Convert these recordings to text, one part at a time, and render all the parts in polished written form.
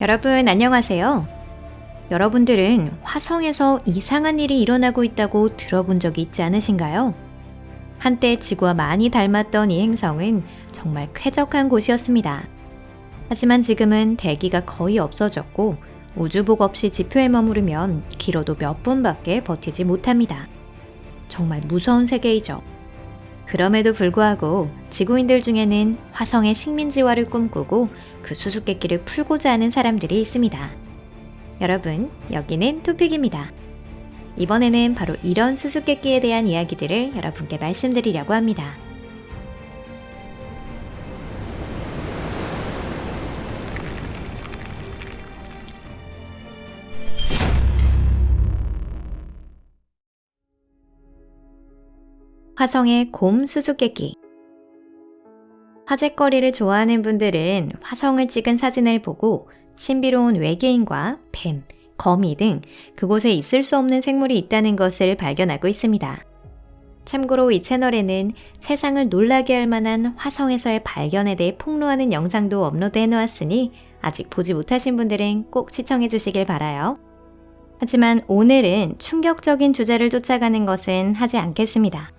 여러분 안녕하세요. 여러분들은 화성에서 이상한 일이 일어나고 있다고 들어본 적이 있지 않으신가요? 한때 지구와 많이 닮았던 이 행성은 정말 쾌적한 곳이었습니다. 하지만 지금은 대기가 거의 없어졌고 우주복 없이 지표에 머무르면 길어도 몇 분밖에 버티지 못합니다. 정말 무서운 세계이죠. 그럼에도 불구하고 지구인들 중에는 화성의 식민지화를 꿈꾸고 그 수수께끼를 풀고자 하는 사람들이 있습니다. 여러분, 여기는 토픽입니다. 이번에는 바로 이런 수수께끼에 대한 이야기들을 여러분께 말씀드리려고 합니다. 화성의 곰 수수께끼. 화제거리를 좋아하는 분들은 화성을 찍은 사진을 보고 신비로운 외계인과 뱀, 거미 등 그곳에 있을 수 없는 생물이 있다는 것을 발견하고 있습니다. 참고로 이 채널에는 세상을 놀라게 할 만한 화성에서의 발견에 대해 폭로하는 영상도 업로드해 놓았으니 아직 보지 못하신 분들은 꼭 시청해 주시길 바라요. 하지만 오늘은 충격적인 주제를 쫓아가는 것은 하지 않겠습니다.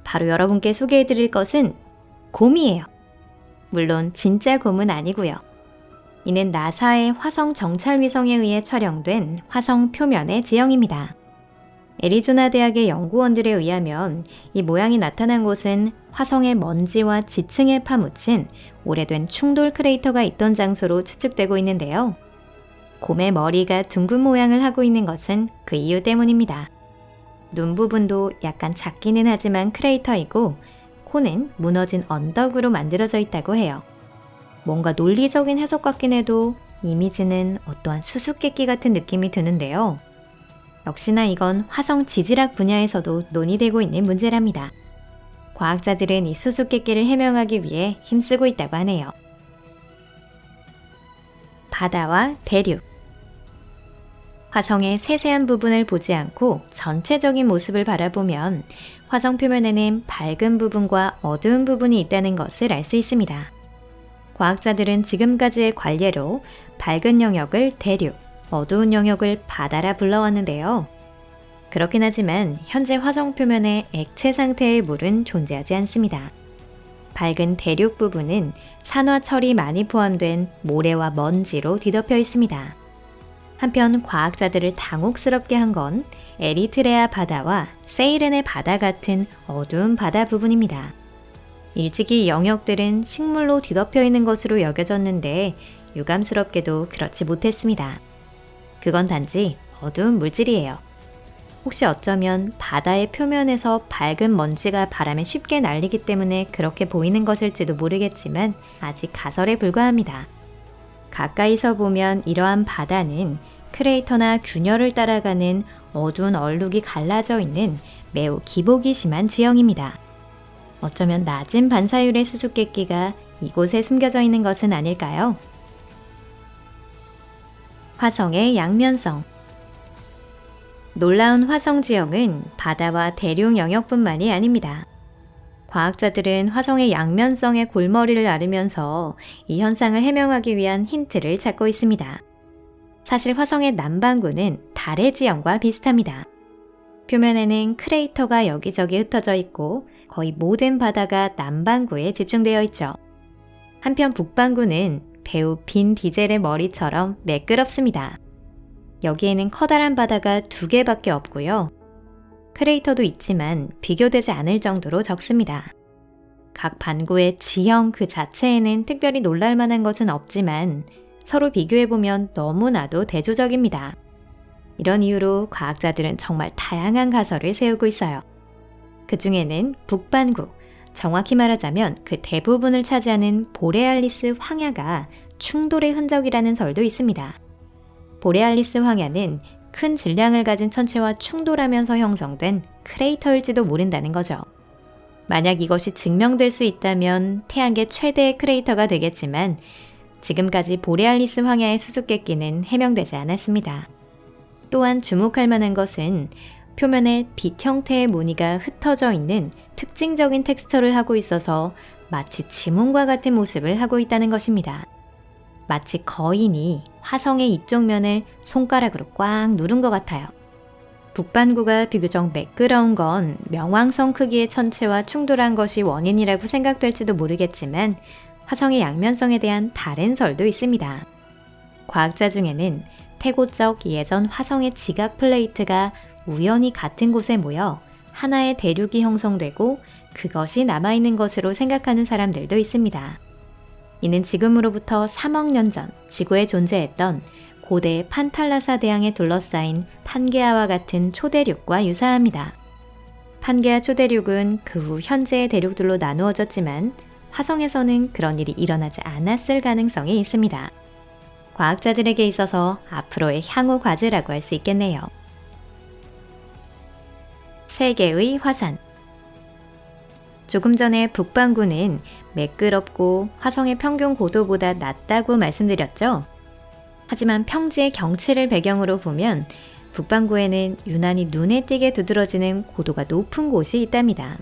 바로 여러분께 소개해 드릴 것은 곰이에요. 물론 진짜 곰은 아니고요. 이는 나사의 화성 정찰 위성에 의해 촬영된 화성 표면의 지형입니다. 애리조나 대학의 연구원들에 의하면 이 모양이 나타난 곳은 화성의 먼지와 지층에 파묻힌 오래된 충돌 크레이터가 있던 장소로 추측되고 있는데요. 곰의 머리가 둥근 모양을 하고 있는 것은 그 이유 때문입니다. 눈 부분도 약간 작기는 하지만 크레이터이고 코는 무너진 언덕으로 만들어져 있다고 해요. 뭔가 논리적인 해석 같긴 해도 이미지는 어떠한 수수께끼 같은 느낌이 드는데요. 역시나 이건 화성 지질학 분야에서도 논의되고 있는 문제랍니다. 과학자들은 이 수수께끼를 해명하기 위해 힘쓰고 있다고 하네요. 바다와 대륙. 화성의 세세한 부분을 보지 않고 전체적인 모습을 바라보면 화성 표면에는 밝은 부분과 어두운 부분이 있다는 것을 알 수 있습니다. 과학자들은 지금까지의 관례로 밝은 영역을 대륙, 어두운 영역을 바다라 불러왔는데요. 그렇긴 하지만 현재 화성 표면에 액체 상태의 물은 존재하지 않습니다. 밝은 대륙 부분은 산화철이 많이 포함된 모래와 먼지로 뒤덮여 있습니다. 한편 과학자들을 당혹스럽게 한 건 에리트레아 바다와 세이렌의 바다 같은 어두운 바다 부분입니다. 일찍이 이 영역들은 식물로 뒤덮여 있는 것으로 여겨졌는데 유감스럽게도 그렇지 못했습니다. 그건 단지 어두운 물질이에요. 혹시 어쩌면 바다의 표면에서 밝은 먼지가 바람에 쉽게 날리기 때문에 그렇게 보이는 것일지도 모르겠지만 아직 가설에 불과합니다. 가까이서 보면 이러한 바다는 크레이터나 균열을 따라가는 어두운 얼룩이 갈라져 있는 매우 기복이 심한 지형입니다. 어쩌면 낮은 반사율의 수수께끼가 이곳에 숨겨져 있는 것은 아닐까요? 화성의 양면성. 놀라운 화성 지형은 바다와 대륙 영역뿐만이 아닙니다. 과학자들은 화성의 양면성의 골머리를 앓으면서 이 현상을 해명하기 위한 힌트를 찾고 있습니다. 사실 화성의 남반구는 달의 지형과 비슷합니다. 표면에는 크레이터가 여기저기 흩어져 있고 거의 모든 바다가 남반구에 집중되어 있죠. 한편 북반구는 배우 빈 디젤의 머리처럼 매끄럽습니다. 여기에는 커다란 바다가 2개밖에 없고요. 크레이터도 있지만 비교되지 않을 정도로 적습니다. 각 반구의 지형 그 자체에는 특별히 놀랄 만한 것은 없지만 서로 비교해보면 너무나도 대조적입니다. 이런 이유로 과학자들은 정말 다양한 가설을 세우고 있어요. 그 중에는 북반구, 정확히 말하자면 그 대부분을 차지하는 보레알리스 황야가 충돌의 흔적이라는 설도 있습니다. 보레알리스 황야는 큰 질량을 가진 천체와 충돌하면서 형성된 크레이터일지도 모른다는 거죠. 만약 이것이 증명될 수 있다면 태양계 최대의 크레이터가 되겠지만 지금까지 보레알리스 황야의 수수께끼는 해명되지 않았습니다. 또한 주목할 만한 것은 표면에 빛 형태의 무늬가 흩어져 있는 특징적인 텍스처를 하고 있어서 마치 지문과 같은 모습을 하고 있다는 것입니다. 마치 거인이 화성의 이쪽 면을 손가락으로 꽉 누른 것 같아요. 북반구가 비교적 매끄러운 건 명왕성 크기의 천체와 충돌한 것이 원인이라고 생각될지도 모르겠지만 화성의 양면성에 대한 다른 설도 있습니다. 과학자 중에는 태고적 예전 화성의 지각 플레이트가 우연히 같은 곳에 모여 하나의 대륙이 형성되고 그것이 남아있는 것으로 생각하는 사람들도 있습니다. 이는 지금으로부터 3억 년 전 지구에 존재했던 고대 판탈라사 대양에 둘러싸인 판게아와 같은 초대륙과 유사합니다. 판게아 초대륙은 그 후 현재의 대륙들로 나누어졌지만 화성에서는 그런 일이 일어나지 않았을 가능성이 있습니다. 과학자들에게 있어서 앞으로의 향후 과제라고 할 수 있겠네요. 세계의 화산. 조금 전에 북반구는 매끄럽고 화성의 평균 고도보다 낮다고 말씀드렸죠? 하지만 평지의 경치를 배경으로 보면 북반구에는 유난히 눈에 띄게 두드러지는 고도가 높은 곳이 있답니다.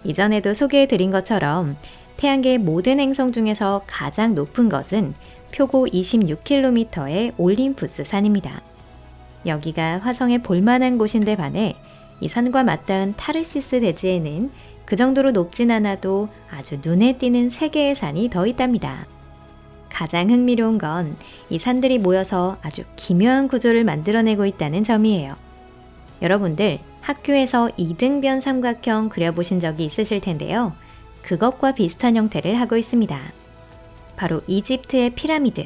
이전에도 소개해드린 것처럼 태양계의 모든 행성 중에서 가장 높은 것은 표고 26km의 올림푸스 산입니다. 여기가 화성에 볼만한 곳인데 반해 이 산과 맞닿은 타르시스 대지에는 그 정도로 높진 않아도 아주 눈에 띄는 3개의 산이 더 있답니다. 가장 흥미로운 건 이 산들이 모여서 아주 기묘한 구조를 만들어내고 있다는 점이에요. 여러분들 학교에서 이등변 삼각형 그려보신 적이 있으실 텐데요. 그것과 비슷한 형태를 하고 있습니다. 바로 이집트의 피라미드,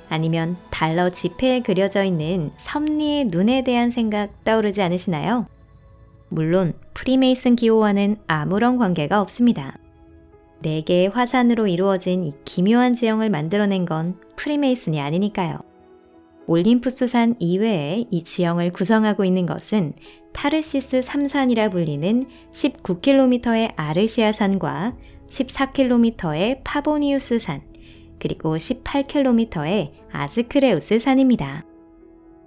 아니면 달러 지폐에 그려져 있는 섭리의 눈에 대한 생각 떠오르지 않으시나요? 물론 프리메이슨 기호와는 아무런 관계가 없습니다. 4개의 화산으로 이루어진 이 기묘한 지형을 만들어낸 건 프리메이슨이 아니니까요. 올림푸스 산 이외에 이 지형을 구성하고 있는 것은 타르시스 3산이라 불리는 19km의 아르시아 산과 14km의 파보니우스 산, 그리고 18km의 아스크레우스 산입니다.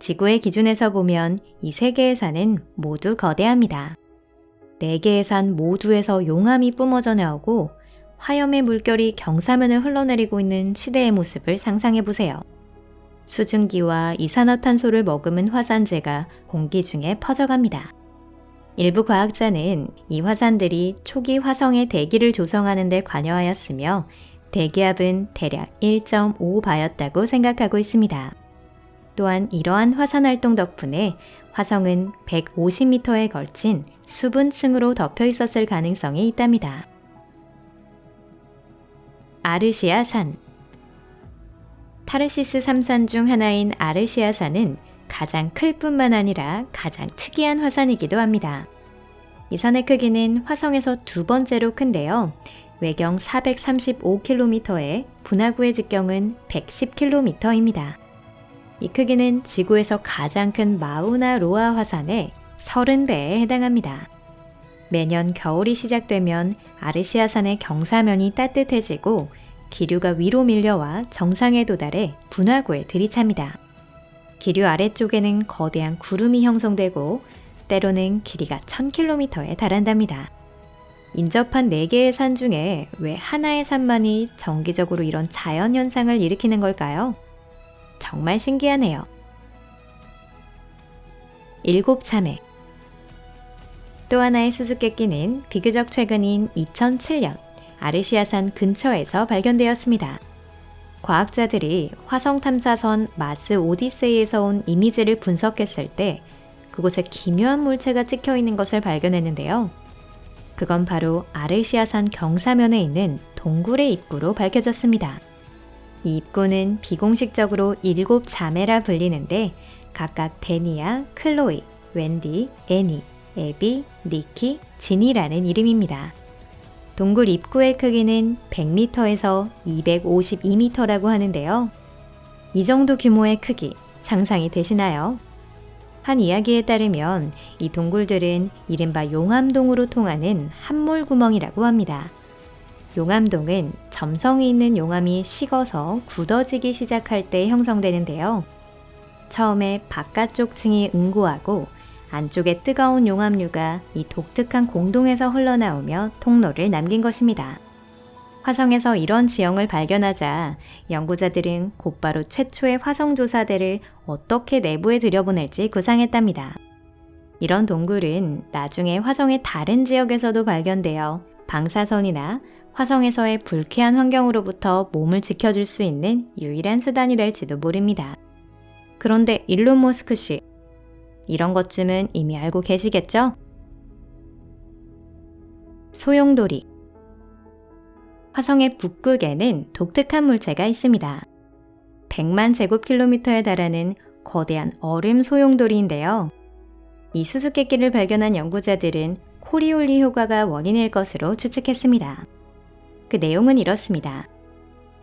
지구의 기준에서 보면 이 3개의 산은 모두 거대합니다. 4개의 산 모두에서 용암이 뿜어져 나오고 화염의 물결이 경사면을 흘러내리고 있는 시대의 모습을 상상해 보세요. 수증기와 이산화탄소를 머금은 화산재가 공기 중에 퍼져갑니다. 일부 과학자는 이 화산들이 초기 화성의 대기를 조성하는 데 관여하였으며 대기압은 대략 1.5바였다고 생각하고 있습니다. 또한 이러한 화산 활동 덕분에 화성은 150m에 걸친 수분층으로 덮여 있었을 가능성이 있답니다. 아르시아 산. 타르시스 3산 중 하나인 아르시아 산은 가장 클 뿐만 아니라 가장 특이한 화산이기도 합니다. 이 산의 크기는 화성에서 2번째로 큰데요. 외경 435km에 분화구의 직경은 110km입니다. 이 크기는 지구에서 가장 큰 마우나 로아 화산의 30배에 해당합니다. 매년 겨울이 시작되면 아르시아 산의 경사면이 따뜻해지고 기류가 위로 밀려와 정상에 도달해 분화구에 들이찹니다. 기류 아래쪽에는 거대한 구름이 형성되고 때로는 길이가 1000km에 달한답니다. 인접한 4개의 산 중에 왜 하나의 산만이 정기적으로 이런 자연현상을 일으키는 걸까요? 정말 신기하네요. 7참외. 또 하나의 수수께끼는 비교적 최근인 2007년 아르시아산 근처에서 발견되었습니다. 과학자들이 화성 탐사선 마스 오디세이에서 온 이미지를 분석했을 때 그곳에 기묘한 물체가 찍혀 있는 것을 발견했는데요. 그건 바로 아르시아산 경사면에 있는 동굴의 입구로 밝혀졌습니다. 이 입구는 비공식적으로 7자매라 불리는데 각각 데니아, 클로이, 웬디, 애니, 에비, 니키, 진이라는 이름입니다. 동굴 입구의 크기는 100m에서 252m라고 하는데요. 이 정도 규모의 크기, 상상이 되시나요? 한 이야기에 따르면 이 동굴들은 이른바 용암동으로 통하는 함몰구멍이라고 합니다. 용암동은 점성이 있는 용암이 식어서 굳어지기 시작할 때 형성되는데요. 처음에 바깥쪽 층이 응고하고 안쪽에 뜨거운 용암류가 이 독특한 공동에서 흘러나오며 통로를 남긴 것입니다. 화성에서 이런 지형을 발견하자 연구자들은 곧바로 최초의 화성 조사대를 어떻게 내부에 들여보낼지 구상했답니다. 이런 동굴은 나중에 화성의 다른 지역에서도 발견되어 방사선이나 화성에서의 불쾌한 환경으로부터 몸을 지켜줄 수 있는 유일한 수단이 될지도 모릅니다. 그런데 일론 머스크 씨, 이런 것쯤은 이미 알고 계시겠죠? 소용돌이. 화성의 북극에는 독특한 물체가 있습니다. 100만 제곱킬로미터에 달하는 거대한 얼음 소용돌이인데요. 이 수수께끼를 발견한 연구자들은 코리올리 효과가 원인일 것으로 추측했습니다. 그 내용은 이렇습니다.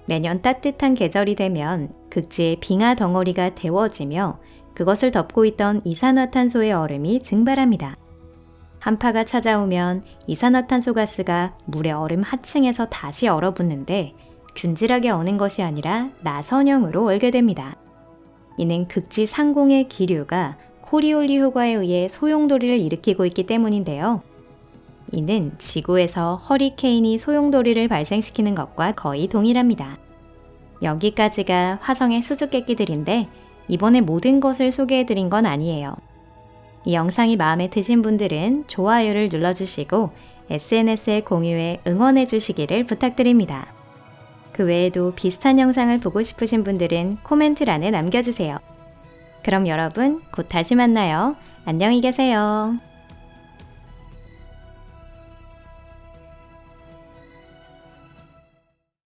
매년 따뜻한 계절이 되면 극지의 빙하 덩어리가 데워지며 그것을 덮고 있던 이산화탄소의 얼음이 증발합니다. 한파가 찾아오면 이산화탄소 가스가 물의 얼음 하층에서 다시 얼어붙는데 균질하게 어는 것이 아니라 나선형으로 얼게 됩니다. 이는 극지 상공의 기류가 코리올리 효과에 의해 소용돌이를 일으키고 있기 때문인데요. 이는 지구에서 허리케인이 소용돌이를 발생시키는 것과 거의 동일합니다. 여기까지가 화성의 수수께끼들인데 이번에 모든 것을 소개해드린 건 아니에요. 이 영상이 마음에 드신 분들은 좋아요를 눌러주시고 SNS에 공유해 응원해 주시기를 부탁드립니다. 그 외에도 비슷한 영상을 보고 싶으신 분들은 코멘트란에 남겨주세요. 그럼 여러분 곧 다시 만나요. 안녕히 계세요.